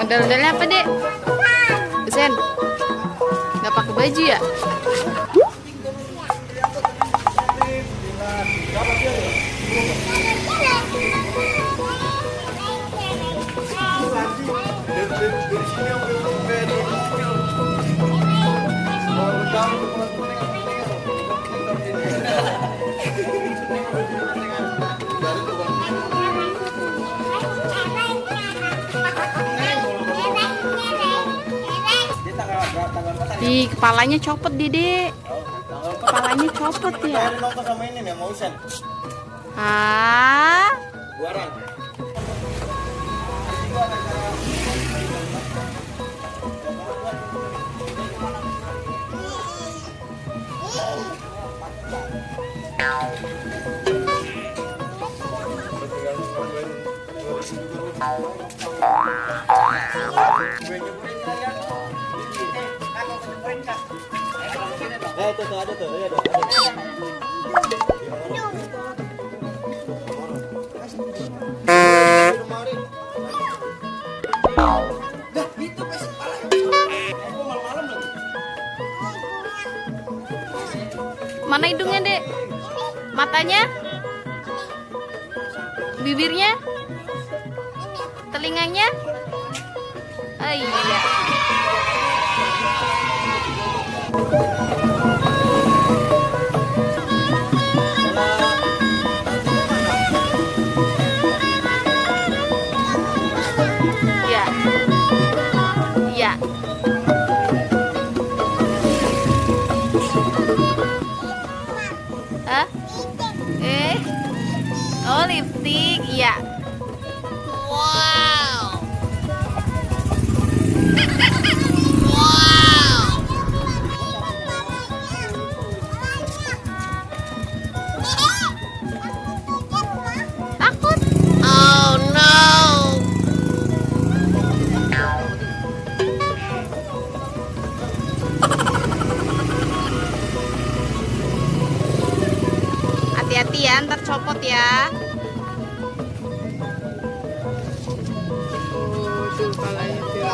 Ondel-ondelnya apa, Dek? Sen, nggak pakai baju ya? Di kepalanya copot, Dede. Kepalanya copot ya. Ah. Tuh ada tuh, ada. Mana hidungnya, Dek? Matanya? Bibirnya? Telinganya? Oh iya. Iya. Iya. Hah? Oh, lipstik. Iya. Wow. Wow. Takut? Oh no. Hati-hati ya, ntar copot ya. Tuh palanya tuh.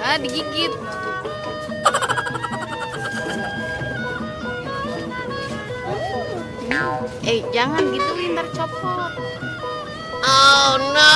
Ah, digigit. Jangan gituin, ntar copot. Oh no.